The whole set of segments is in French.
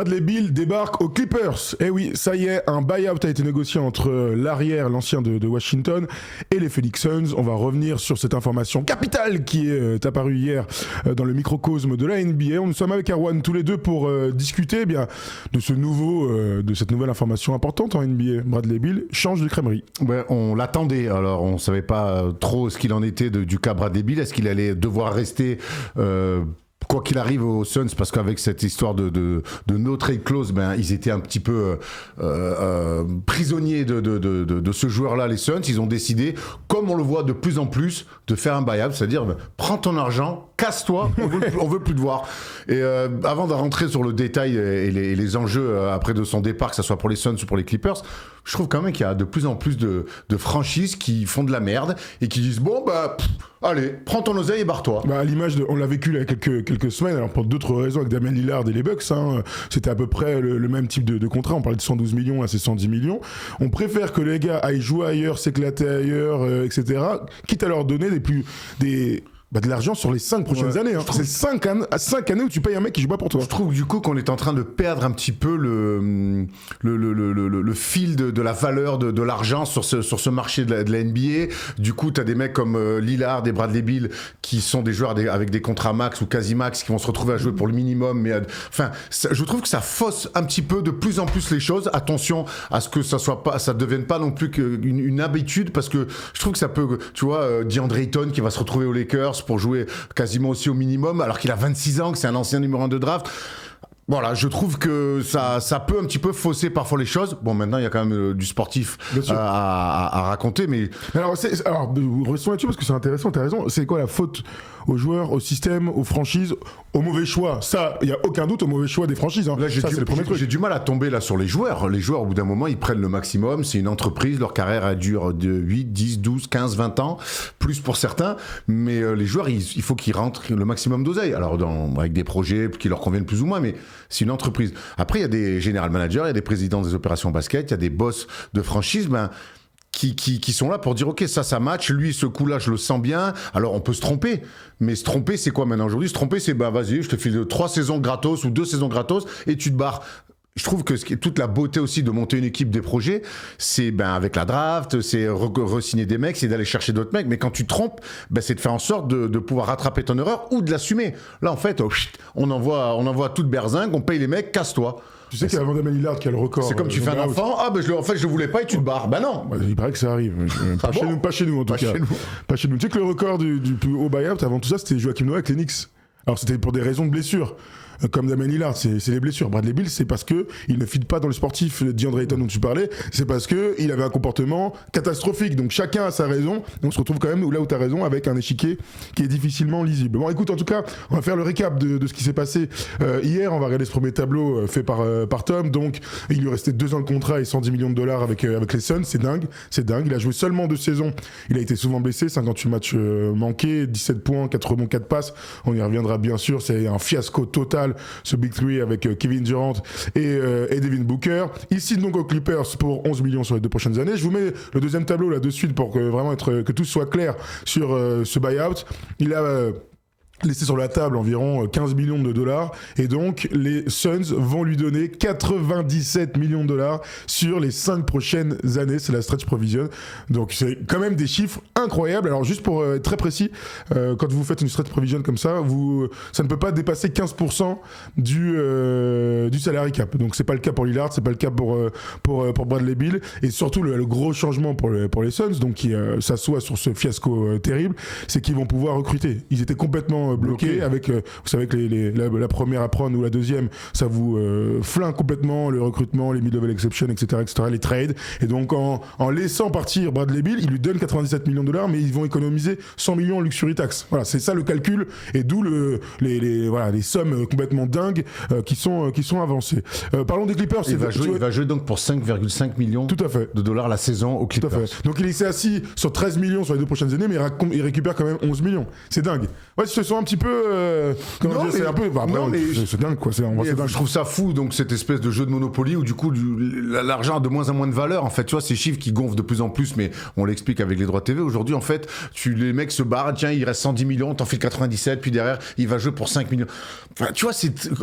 Bradley Beal débarque aux Clippers. Eh oui, ça y est, un buy-out a été négocié entre l'arrière, l'ancien de Washington, et les Phoenix Suns. On va revenir sur cette information capitale qui est apparue hier dans le microcosme de la NBA. Nous sommes avec Erwan tous les deux pour discuter de cette nouvelle information importante en NBA. Bradley Beal change de crèmerie. Ouais, on l'attendait, alors on ne savait pas trop ce qu'il en était du cas Bradley Beal. Est-ce qu'il allait devoir rester quoi qu'il arrive aux Suns, parce qu'avec cette histoire de no trade clause, ils étaient un petit peu prisonniers de ce joueur-là, les Suns. Ils ont décidé, comme on le voit de plus en plus, de faire un buy-out, c'est-à-dire prends ton argent, casse-toi, on veut plus te voir. Et avant de rentrer sur le détail et les enjeux après de son départ, que ce soit pour les Suns ou pour les Clippers, je trouve quand même qu'il y a de plus en plus de franchises qui font de la merde et qui disent allez, prends ton oseille et barre-toi. À l'image on l'a vécu il y a quelques semaines, alors pour d'autres raisons avec Damian Lillard et les Bucks, c'était à peu près le même type de contrat. On parlait de 112 millions, là c'est 110 millions. On préfère que les gars aillent jouer ailleurs, s'éclater ailleurs, etc., quitte à leur donner de l'argent sur les 5 prochaines années. C'est 5 années où tu payes un mec qui joue pas pour toi. Je trouve du coup qu'on est en train de perdre un petit peu le fil de la valeur de l'argent sur ce marché de la NBA. Du coup, tu as des mecs comme Lillard et Bradley Beal qui sont des joueurs avec des contrats max ou quasi max qui vont se retrouver à jouer pour le minimum. Mais je trouve que ça fausse un petit peu de plus en plus les choses. Attention à ce que ça devienne pas non plus qu'une habitude, parce que je trouve que ça peut, tu vois, DeAndre Ayton qui va se retrouver aux Lakers pour jouer quasiment aussi au minimum, alors qu'il a 26 ans, que c'est un ancien numéro 1 de draft. Voilà, je trouve que ça peut un petit peu fausser parfois les choses. Bon, maintenant, il y a quand même du sportif à raconter, mais... Alors, restons là-dessus parce que c'est intéressant, t'as raison. C'est quoi la faute aux joueurs, au système, aux franchises, au mauvais choix? Ça, il n'y a aucun doute au mauvais choix des franchises. Là, j'ai du mal à tomber là sur les joueurs. Les joueurs, au bout d'un moment, ils prennent le maximum. C'est une entreprise, leur carrière, elle dure de 8, 10, 12, 15, 20 ans, plus pour certains. Mais les joueurs, il faut qu'ils rentrent le maximum d'oseille. Alors, avec des projets qui leur conviennent plus ou moins, mais c'est une entreprise. Après, il y a des general managers, il y a des présidents des opérations basket, il y a des boss de franchise, qui sont là pour dire ok, ça match, lui ce coup là je le sens bien. Alors on peut se tromper, mais se tromper c'est quoi maintenant aujourd'hui? Se tromper c'est vas-y, je te file 3 saisons gratos ou 2 saisons gratos et tu te barres. Je trouve que toute la beauté aussi de monter une équipe, des projets, c'est avec la draft, c'est re-signer des mecs, c'est d'aller chercher d'autres mecs. Mais quand tu te trompes, c'est de faire en sorte de pouvoir rattraper ton erreur ou de l'assumer. Là, en fait, on envoie toute berzingue, on paye les mecs, casse-toi. Tu sais qu'il y a Damian Lillard qui a le record. C'est comme tu fais un enfant, je le voulais pas et tu te barres. Non. Il paraît que ça arrive. Pas chez nous en tout cas. Pas chez nous. Tu sais que le record du plus haut buy-out avant tout ça, c'était Joachim Noah avec les Knicks. Alors c'était pour des raisons de blessure. Comme Damian Lillard, c'est les blessures. Bradley Beal, c'est parce que il ne fit pas dans le sportif. DeAndre Ayton dont tu parlais, c'est parce que il avait un comportement catastrophique. Donc chacun a sa raison. Et on se retrouve quand même là où tu as raison, avec un échiquier qui est difficilement lisible. Bon, écoute, en tout cas, on va faire le récap de ce qui s'est passé hier. On va regarder ce premier tableau fait par Tom. Donc il lui restait 2 ans de contrat et 110 millions de dollars avec les Suns. C'est dingue. Il a joué seulement 2 saisons. Il a été souvent blessé, 58 matchs manqués, 17 points, 4 rebonds, 4 passes. On y reviendra bien sûr. C'est un fiasco total, ce Big Three avec Kevin Durant et Devin Booker. Il signe donc aux Clippers pour 11 millions sur les 2 prochaines années. Je vous mets le deuxième tableau là de suite pour que tout soit clair sur ce buy-out. Il a laissé sur la table environ 15 millions de dollars et donc les Suns vont lui donner 97 millions de dollars sur les 5 prochaines années. C'est la stretch provision, donc c'est quand même des chiffres incroyables. Alors juste pour être très précis, quand vous faites une stretch provision comme ça, ça ne peut pas dépasser 15% du salary cap. Donc c'est pas le cas pour Lillard, c'est pas le cas pour Bradley Beal, et surtout le gros changement pour les Suns, donc qui s'assoit sur ce fiasco terrible, c'est qu'ils vont pouvoir recruter. Ils étaient complètement bloqué avec, vous savez que la première apron ou la deuxième, ça vous flingue complètement le recrutement, les mid-level exceptions, etc., les trades. Et donc en laissant partir Bradley Beal, il lui donne 97 millions de dollars, mais ils vont économiser 100 millions en luxury tax. Voilà, c'est ça le calcul, et d'où les sommes complètement dingues qui sont avancées. Parlons des Clippers. Il va jouer donc pour 5,5 millions tout à fait de dollars la saison aux Clippers. Tout à fait. Donc il s'est assis sur 13 millions sur les 2 prochaines années, mais il récupère quand même 11 millions. C'est dingue. Ouais, ce sont un petit peu. C'est un peu. Bah, après, c'est dingue, quoi. Je trouve ça fou, donc cette espèce de jeu de Monopoly où du coup l'argent a de moins en moins de valeur. En fait, tu vois, ces chiffres qui gonflent de plus en plus, mais on l'explique avec les droits TV. Aujourd'hui, en fait, les mecs se barrent, tiens, il reste 110 millions, t'en files 97, puis derrière, il va jouer pour 5 millions. Enfin, tu vois,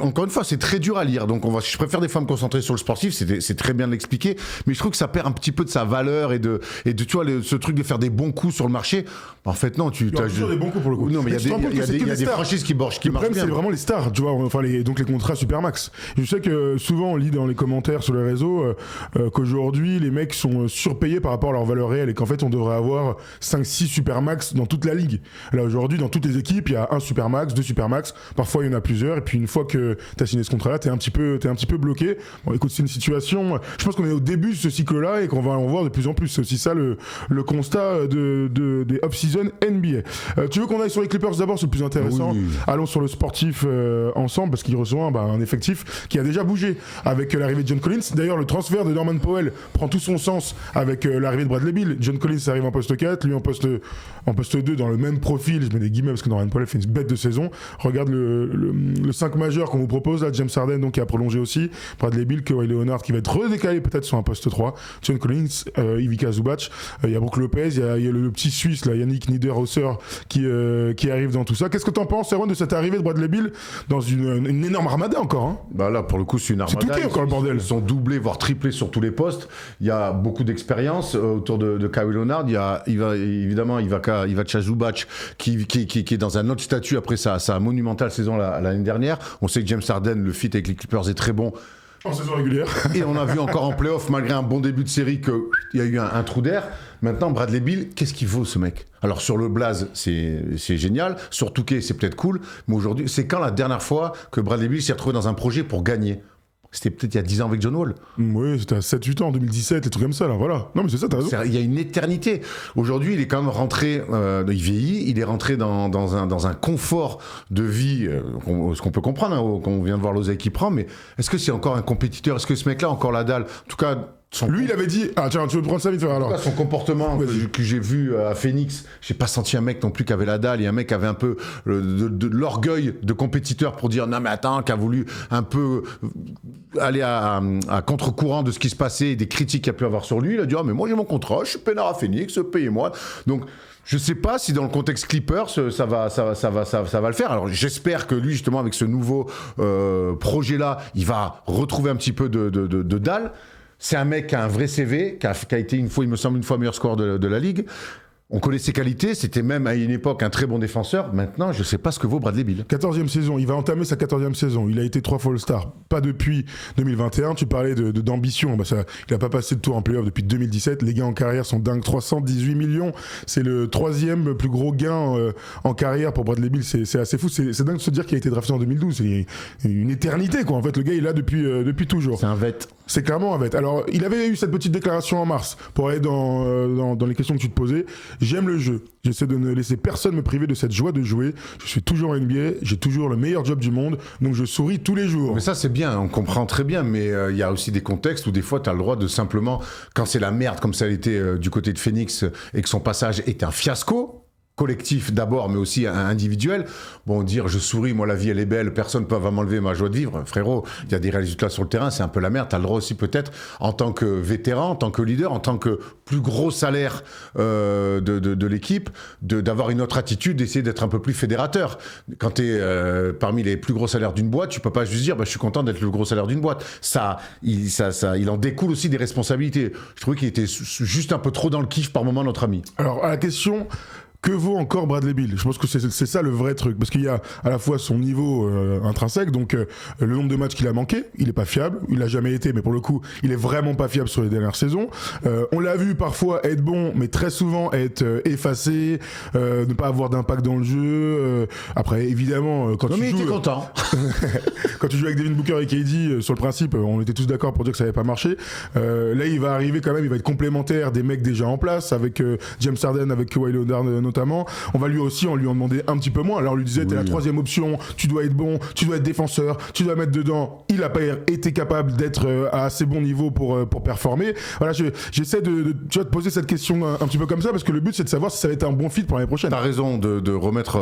encore une fois, c'est très dur à lire. Donc, je préfère des fois me concentrer sur le sportif, c'est très bien de l'expliquer, mais je trouve que ça perd un petit peu de sa valeur et de tu vois, ce truc de faire des bons coups sur le marché. En fait, non, tu as toujours des bons coups pour le coup. Non, mais il y a des franchises qui marchent bien. Le problème, c'est vraiment les stars, tu vois, enfin, donc les contrats Supermax. Je sais que souvent, on lit dans les commentaires sur les réseaux qu'aujourd'hui, les mecs sont surpayés par rapport à leur valeur réelle et qu'en fait, on devrait avoir 5-6 Supermax dans toute la ligue. Là, aujourd'hui, dans toutes les équipes, il y a un Supermax, 2 Supermax, parfois il y en a plusieurs, et puis une fois que tu as signé ce contrat-là, t'es un petit peu bloqué. Bon, écoute, c'est une situation, je pense qu'on est au début de ce cycle-là et qu'on va en voir de plus en plus. C'est aussi ça le constat des off-season NBA. Tu veux qu'on aille sur les Clippers d'abord, c'est le plus intéressant. Oui. Allons sur le sportif ensemble, parce qu'il reçoit un effectif qui a déjà bougé avec l'arrivée de John Collins. D'ailleurs, le transfert de Norman Powell prend tout son sens avec l'arrivée de Bradley Beal. John Collins arrive en poste 4, lui en poste 2 dans le même profil. Je mets des guillemets parce que Norman Powell fait une bête de saison. Regarde le 5 majeur qu'on vous propose là, James Harden donc qui a prolongé aussi, Bradley Beal, Kawhi Leonard qui va être redécalé peut-être sur un poste 3, John Collins, Ivica Zubac, il y a Brook Lopez, il y a le petit Suisse là, Yannick Niederhauser qui arrive dans tout ça. Qu'est-ce que t'en penses, Erwan, de cette arrivée de Bradley Beal dans une énorme armada encore hein? Bah là pour le coup c'est une armada. C'est tout encore le bordel. Ils sont doublés voire triplés sur tous les postes. Il y a beaucoup d'expérience autour de Kawhi Leonard. Il va évidemment Ivica Zubac qui est dans un autre statut après sa monumentale saison l'année dernière. On sait que James Harden, le fit avec les Clippers est très bon. En saison régulière. Et on a vu encore en play-off, malgré un bon début de série, qu'il y a eu un trou d'air. Maintenant, Bradley Beal, qu'est-ce qu'il vaut ce mec ? Alors sur le blaze, c'est génial. Sur Touquet, c'est peut-être cool. Mais aujourd'hui, c'est quand la dernière fois que Bradley Beal s'est retrouvé dans un projet pour gagner ? C'était peut-être il y a 10 ans avec John Wall. Oui, c'était à 7-8 ans, en 2017, des trucs comme ça, là, voilà. Non, mais c'est ça, t'as raison. Il y a une éternité. Aujourd'hui, il est quand même rentré, il vieillit, il est rentré dans un confort de vie, ce qu'on peut comprendre, hein, quand on vient de voir l'oseille qu'il prend, mais est-ce que c'est encore un compétiteur ? Est-ce que ce mec-là a encore la dalle ? En tout cas... Lui, il avait dit... Ah tiens, tu veux prendre ça vite fait alors. En tout cas, son comportement que j'ai vu à Phoenix, j'ai pas senti un mec non plus qui avait la dalle, et un mec qui avait un peu de l'orgueil de compétiteur pour dire non mais attends, qui a voulu un peu aller à contre-courant de ce qui se passait et des critiques qu'il y a pu avoir sur lui. Il a dit ah mais moi j'ai mon contrat, je suis peinard à Phoenix, payez-moi. Donc je sais pas si dans le contexte Clippers ça va le faire. Alors j'espère que lui justement avec ce nouveau projet-là, il va retrouver un petit peu de dalle. C'est un mec qui a un vrai CV, qui a été une fois meilleur score de la Ligue. On connaît ses qualités, c'était même à une époque un très bon défenseur. Maintenant, je ne sais pas ce que vaut Bradley Beal. 14e saison, il va entamer sa 14e saison. Il a été 3 fois All-Star, pas depuis 2021. Tu parlais d'ambition, il n'a pas passé de tour en play-off depuis 2017. Les gains en carrière sont dingues, 318 millions. C'est le 3e plus gros gain en carrière pour Bradley Beal. C'est assez fou, c'est dingue de se dire qu'il a été drafté en 2012. C'est une éternité, quoi. En fait, le gars, il est là depuis toujours. C'est un vet. C'est clairement un vet. Alors, il avait eu cette petite déclaration en mars pour aller dans les questions que tu te posais. J'aime le jeu. J'essaie de ne laisser personne me priver de cette joie de jouer. Je suis toujours en NBA. J'ai toujours le meilleur job du monde. Donc je souris tous les jours. Mais ça, c'est bien. On comprend très bien. Mais il y a aussi des contextes où des fois, tu as le droit de simplement, quand c'est la merde, comme ça a été du côté de Phoenix et que son passage est un fiasco, collectif d'abord, mais aussi individuel. Bon, dire je souris, moi la vie elle est belle, personne ne va m'enlever ma joie de vivre. Frérot, il y a des résultats sur le terrain, c'est un peu la merde. T'as le droit aussi peut-être, en tant que vétéran, en tant que leader, en tant que plus gros salaire de l'équipe, d'avoir une autre attitude, d'essayer d'être un peu plus fédérateur. Quand t'es parmi les plus gros salaires d'une boîte, tu peux pas juste dire je suis content d'être le gros salaire d'une boîte. Il en découle aussi des responsabilités. Je trouvais qu'il était juste un peu trop dans le kiff par moment, notre ami. Alors, à la question... Que vaut encore Bradley Beal ? Je pense que c'est ça le vrai truc, parce qu'il y a à la fois son niveau intrinsèque, donc le nombre de matchs qu'il a manqué, il est pas fiable, il l'a jamais été, mais pour le coup, il est vraiment pas fiable sur les dernières saisons. On l'a vu parfois être bon, mais très souvent être effacé, ne pas avoir d'impact dans le jeu. Après, évidemment, quand tu joues, content. Quand tu joues avec Devin Booker et KD, sur le principe, on était tous d'accord pour dire que ça n'avait pas marché. Là, il va arriver quand même, il va être complémentaire des mecs déjà en place, avec James Harden, avec Kawhi Leonard notamment. notamment. On lui en demandait un petit peu moins. Alors on lui disait t'es la troisième option, tu dois être bon, tu dois être défenseur, tu dois mettre dedans. Il a pas été capable d'être à assez bon niveau pour performer. Voilà, j'essaie de poser cette question un petit peu comme ça parce que le but c'est de savoir si ça va être un bon fit pour l'année prochaine. T'as raison de remettre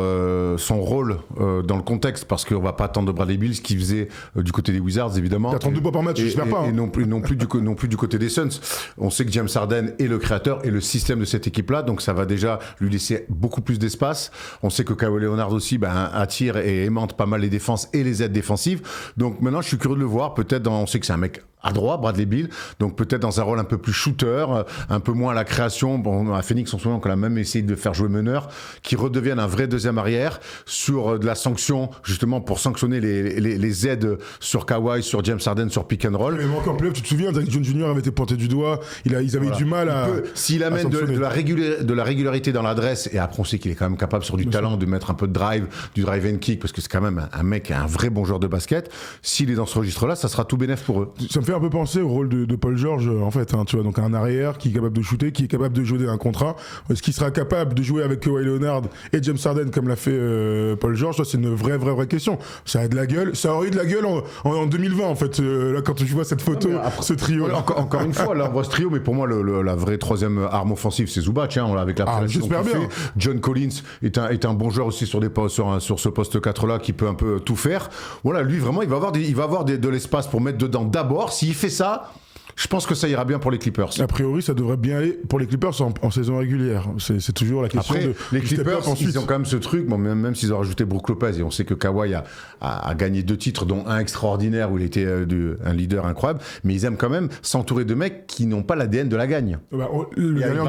son rôle dans le contexte parce qu'on va pas attendre de Bradley Beal ce qu'il faisait du côté des Wizards évidemment. T'as 32 points par match, j'espère pas. Et non plus du côté des Suns. On sait que James Harden est le créateur et le système de cette équipe-là, donc ça va déjà lui laisser beaucoup plus d'espace. On sait que Kawhi Leonard aussi attire et aimante pas mal les défenses et les aides défensives. Donc maintenant, je suis curieux de le voir. Peut-être, on sait que c'est un mec à droit, Bradley Beal, donc peut-être dans un rôle un peu plus shooter, un peu moins à la création. Bon, à Phoenix, en ce moment, on a même essayé de faire jouer meneur, qui redevienne un vrai deuxième arrière sur de la sanction, justement pour sanctionner les aides sur Kawhi, sur James Harden, sur pick and roll. Mais encore plus, tu te souviens, Derrick Jones Jr. avait été pointé du doigt, ils avaient eu du mal à. S'il amène de la régularité dans l'adresse, et après on sait qu'il est quand même capable sur du talent de mettre un peu de drive, du drive and kick, parce que c'est quand même un mec, un vrai bon joueur de basket. S'il est dans ce registre-là, ça sera tout bénef pour eux. Ça me fait un peu penser au rôle de Paul George en fait, hein, tu vois, donc un arrière qui est capable de shooter, qui est capable de jouer un contre 1. Est-ce qu'il sera capable de jouer avec Kawhi Leonard et James Harden comme l'a fait Paul George? C'est une vraie question. Ça a de la gueule, ça aurait eu de la gueule en 2020 en fait, là quand tu vois cette photo, ce trio là. Encore une fois, là on voit ce trio, mais pour moi la vraie troisième arme offensive c'est Zubac, hein, avec la pression qu'il fait. John Collins est un bon joueur aussi sur ce poste 4 là qui peut un peu tout faire. Voilà, lui vraiment il va avoir de l'espace pour mettre dedans d'abord. S'il fait ça, je pense que ça ira bien pour les Clippers. A priori, ça devrait bien aller pour les Clippers en saison régulière. C'est toujours la question. Après, les Clippers, ils ont quand même ce truc, bon, même s'ils ont rajouté Brook Lopez, et on sait que Kawhi a gagné 2 titres, dont un extraordinaire où il était un leader incroyable, mais ils aiment quand même s'entourer de mecs qui n'ont pas l'ADN de la gagne. Le dernier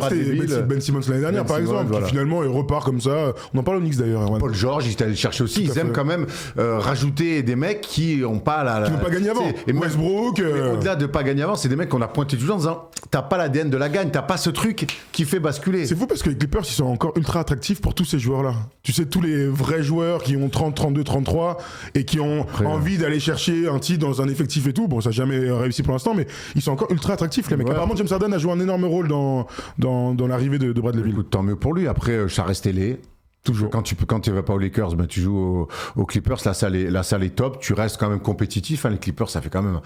c'était Ben Simmons l'année dernière, par exemple, qui finalement il repart comme ça. On en parle au Knicks d'ailleurs. Paul George, il est allé le chercher aussi. Ils aiment quand même rajouter des mecs qui n'ont pas qui n'ont pas gagné avant. Et Westbrook. Au-delà de pas gagner avant, c'est des mecs qu'on a pointé du doigt en disant t'as pas l'ADN de la gagne, t'as pas ce truc qui fait basculer. C'est fou parce que les Clippers ils sont encore ultra attractifs pour tous ces joueurs-là. Tu sais, tous les vrais joueurs qui ont 30, 32, 33 et qui ont envie d'aller chercher un titre dans un effectif et tout. Bon, ça n'a jamais réussi pour l'instant, mais ils sont encore ultra attractifs les mecs. Ouais. Apparemment, James Harden a joué un énorme rôle dans l'arrivée de Bradley Beal. Tant mieux pour lui. Après, ça reste télé. Toujours. Quand tu vas pas aux Lakers, tu joues aux Clippers. La salle est top. Tu restes quand même compétitif. Les Clippers, ça fait quand même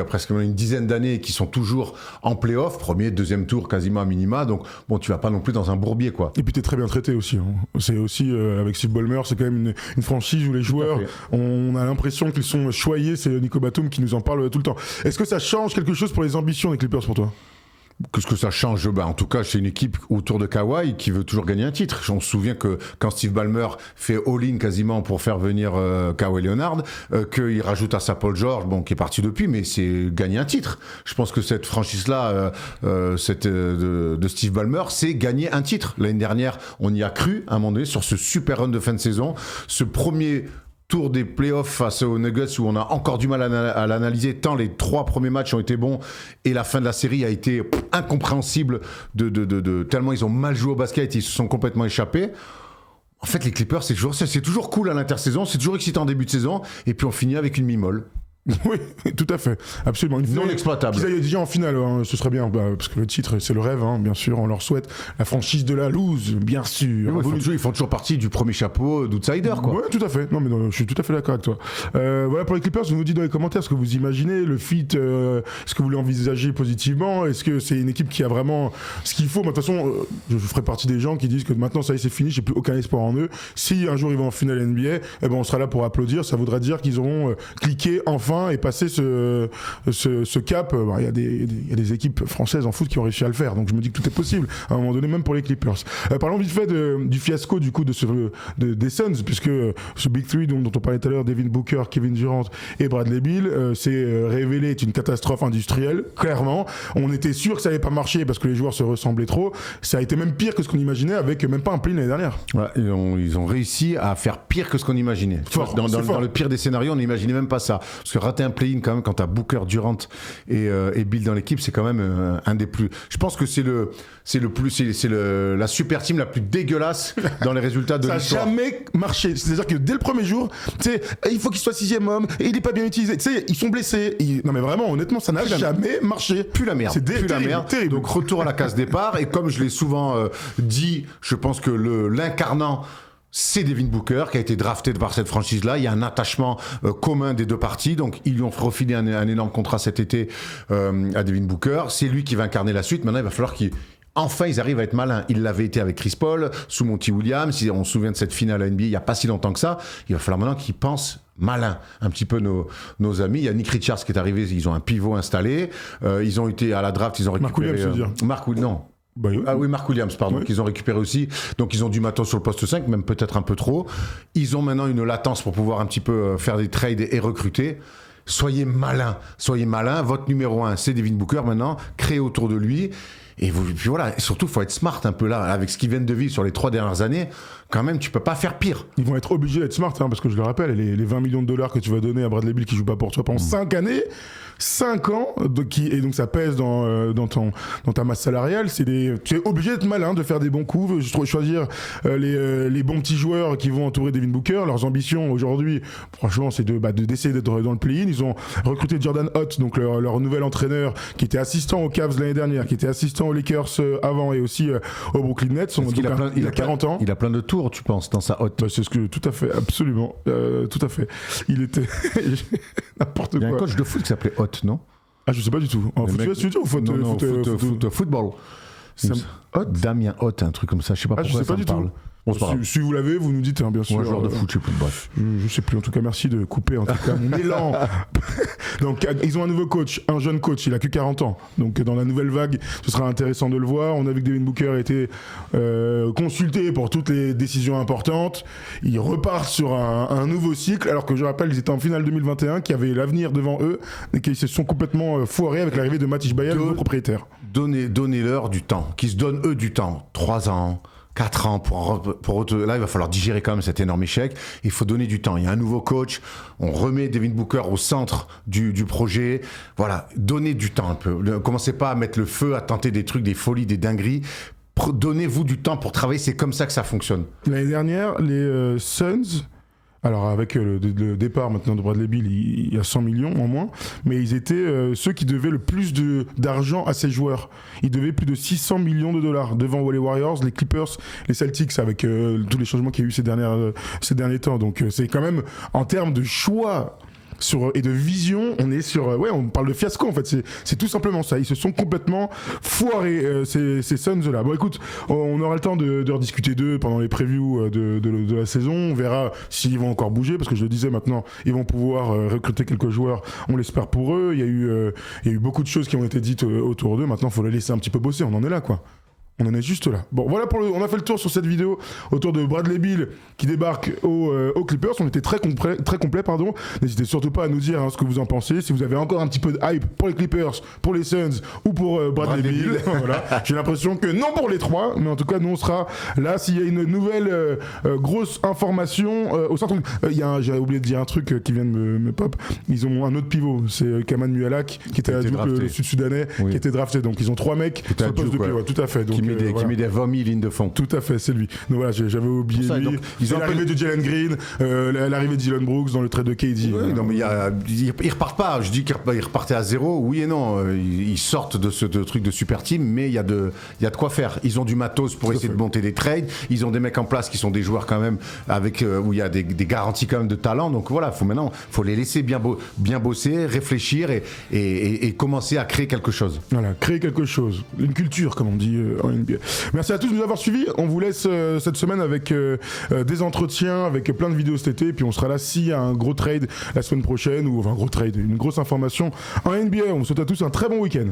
presque une dizaine d'années qu'ils sont toujours en play-off, premier, deuxième tour quasiment à minima. Donc bon, tu vas pas non plus dans un bourbier quoi. Et puis t'es très bien traité aussi. Hein. C'est aussi avec Steve Ballmer, c'est quand même une franchise où les joueurs, on a l'impression qu'ils sont choyés. C'est Nico Batum qui nous en parle tout le temps. Est-ce que ça change quelque chose pour les ambitions des Clippers pour toi? Qu'est-ce que ça change? En tout cas, c'est une équipe autour de Kawhi qui veut toujours gagner un titre. On se souvient que quand Steve Ballmer fait all-in quasiment pour faire venir Kawhi Leonard, qu'il rajoute à ça Paul George, qui est parti depuis, mais c'est gagner un titre. Je pense que cette franchise-là, de Steve Ballmer, c'est gagner un titre. L'année dernière, on y a cru à un moment donné sur ce super run de fin de saison. Ce premier tour des playoffs face aux Nuggets où on a encore du mal à l'analyser tant les 3 premiers matchs ont été bons et la fin de la série a été incompréhensible de tellement ils ont mal joué au basket et ils se sont complètement échappés. En fait, les Clippers, c'est toujours cool à l'intersaison, c'est toujours excitant en début de saison et puis on finit avec une mi-molle. Oui, tout à fait, absolument. Non exploitable. Qu'ils aillent déjà en finale, hein, ce serait bien, parce que le titre, c'est le rêve, hein, bien sûr, on leur souhaite. La franchise de la loose, bien sûr. Oui, ils font toujours partie du premier chapeau d'outsider, quoi. Oui, tout à fait. Non, mais je suis tout à fait d'accord avec toi. Voilà, pour les Clippers, vous nous dites dans les commentaires ce que vous imaginez, le fit, est-ce que vous l'envisagez positivement, est-ce que c'est une équipe qui a vraiment ce qu'il faut. De toute façon, je ferai partie des gens qui disent que maintenant, ça y est, c'est fini, j'ai plus aucun espoir en eux. Si un jour ils vont en finale NBA, on sera là pour applaudir. Ça voudra dire qu'ils auront cliqué enfin et passer ce cap. Il y a des équipes françaises en foot qui ont réussi à le faire, donc je me dis que tout est possible à un moment donné, même pour les Clippers. Parlons vite fait du fiasco du coup des Suns, puisque ce Big Three dont on parlait tout à l'heure, Devin Booker, Kevin Durant et Bradley Beal, s'est révélé être une catastrophe industrielle, clairement. On était sûr que ça allait pas marcher parce que les joueurs se ressemblaient trop. Ça a été même pire que ce qu'on imaginait avec même pas un play l'année dernière. Ouais, ils ont réussi à faire pire que ce qu'on imaginait. Dans le pire des scénarios, on n'imaginait même pas ça. Parce que rater un play-in quand même quand t'as Booker, Durant et Bill dans l'équipe, c'est quand même un des plus. Je pense que c'est la super team la plus dégueulasse dans les résultats de l'histoire. Ça n'a jamais marché. C'est-à-dire que dès le premier jour, tu sais, il faut qu'il soit 6e homme et il n'est pas bien utilisé. Tu sais, ils sont blessés. Non mais vraiment, honnêtement, ça n'a jamais marché. Plus la merde. Terrible. Donc retour à la case départ. Et comme je l'ai souvent dit, je pense que l'incarnant, c'est Devin Booker qui a été drafté par cette franchise-là. Il y a un attachement commun des deux parties. Donc, ils lui ont refilé un énorme contrat cet été à Devin Booker. C'est lui qui va incarner la suite. Maintenant, il va falloir enfin, ils arrivent à être malins. Ils l'avaient été avec Chris Paul, sous Monty Williams. On se souvient de cette finale à NBA il n'y a pas si longtemps que ça. Il va falloir maintenant qu'ils pensent malin, un petit peu nos amis. Il y a Nick Richards qui est arrivé. Ils ont un pivot installé. Ils ont été à la draft. Ils ont récupéré... Mark Williams, tu veux dire non. Bah oui. Ah oui, Mark Williams, pardon, qu'ils ont récupéré aussi. Donc, ils ont du matos sur le poste 5, même peut-être un peu trop. Ils ont maintenant une latence pour pouvoir un petit peu faire des trades et recruter. Soyez malins. Votre numéro 1, c'est Devin Booker maintenant. Créez autour de lui. Et puis voilà, et surtout, il faut être smart un peu là. Avec ce qu'ils viennent de vivre sur les 3 dernières années, quand même, tu peux pas faire pire. Ils vont être obligés d'être smart, parce que je le rappelle, les 20 millions de dollars que tu vas donner à Bradley Beal qui joue pas pour toi pendant 5 années, 5 ans, et donc ça pèse dans ta masse salariale, tu es obligé d'être malin, de faire des bons coups, choisir les bons petits joueurs qui vont entourer Devin Booker. Leurs ambitions aujourd'hui, franchement, c'est d'essayer d'être dans le play-in. Ils ont recruté Jordan Hott, donc leur nouvel entraîneur, qui était assistant aux Cavs l'année dernière, qui était assistant aux Lakers avant et aussi aux Brooklyn Nets. Il a 40 ans. Il a plein de tours, tu penses, dans sa Hott. C'est ce que, tout à fait, absolument, tout à fait. Il était n'importe quoi. Il y a un coach de foot qui s'appelait Hott, non? Ah, je sais pas du tout. En football. Damien Hott, un truc comme ça. Je sais pas pourquoi ça me parle. Bon, si vous l'avez, vous nous dites, bien sûr. Moi, joueur de foot, je sais plus. Bref. Je sais plus. En tout cas, merci de couper en tout cas mon élan. Donc, ils ont un nouveau coach, un jeune coach. Il a que 40 ans. Donc, dans la nouvelle vague, ce sera intéressant de le voir. On a vu que Devin Booker a été consulté pour toutes les décisions importantes. Ils repartent sur un nouveau cycle. Alors que je rappelle, ils étaient en finale 2021, qui avait l'avenir devant eux, et qu'ils se sont complètement foirés avec l'arrivée de Matisse Bayal, le nouveau propriétaire. Donnez-leur du temps. Qu'ils se donnent eux du temps. 3 ans. 4 ans là il va falloir digérer quand même cet énorme échec. Il faut donner du temps. Il y a un nouveau coach, on remet Devin Booker au centre du projet. Voilà, donnez du temps un peu. Commencez pas à mettre le feu, à tenter des trucs, des folies, des dingueries. Donnez-vous du temps pour travailler, c'est comme ça que ça fonctionne. L'année dernière, les Suns, alors avec le départ maintenant de Bradley Beal, il y a 100 millions en moins, mais ils étaient ceux qui devaient le plus d'argent à ces joueurs. Ils devaient plus de 600 millions de dollars devant les Warriors, les Clippers, les Celtics, avec tous les changements qu'il y a eu ces derniers temps. Donc c'est quand même, en termes de choix et de vision, on est sur on parle de fiasco en fait, c'est tout simplement ça. Ils se sont complètement foirés, ces Suns là. Bon, écoute, on aura le temps de rediscuter d'eux pendant les previews de la saison. On verra s'ils vont encore bouger, parce que je le disais, maintenant ils vont pouvoir recruter quelques joueurs, on l'espère pour eux. Il y a eu beaucoup de choses qui ont été dites autour d'eux. Maintenant il faut les laisser un petit peu bosser. On en est là, quoi. On en est juste là. Bon, voilà, on a fait le tour sur cette vidéo autour de Bradley Beal qui débarque aux Clippers. On était très complet, pardon. N'hésitez surtout pas à nous dire ce que vous en pensez. Si vous avez encore un petit peu de hype pour les Clippers, pour les Suns ou pour Bradley Beal. Voilà. J'ai l'impression que non pour les trois, mais en tout cas, nous on sera là. S'il y a une nouvelle grosse information au centre, j'avais oublié de dire un truc qui vient de me pop. Ils ont un autre pivot, c'est Kaman Mualak qui était à Duke, le Sud-Soudanais, qui était drafté. Donc ils ont 3 mecs sur le poste de pivot. Tout à fait. Donc, qui met des vomis lignes de fond. Tout à fait, c'est lui. Donc voilà, j'avais oublié ça, lui. Donc, ils ont l'arrivée de Jalen Green, l'arrivée de Dillon Brooks dans le trade de KD. Ouais, non, mais ils repartent pas. Je dis qu'ils repartaient à 0. Oui et non. Ils sortent de ce truc de super team, mais il y a de quoi faire. Ils ont du matos pour essayer de monter des trades. Ils ont des mecs en place qui sont des joueurs quand même où il y a des garanties quand même de talent. Donc voilà, faut les laisser bien bosser, réfléchir et commencer à créer quelque chose. Voilà, créer quelque chose. Une culture, comme on dit en NBA. Merci à tous de nous avoir suivis. On vous laisse cette semaine avec des entretiens, avec plein de vidéos cet été. Et puis on sera là s'il y a un gros trade la semaine prochaine, ou enfin un gros trade, une grosse information en NBA. On vous souhaite à tous un très bon week-end.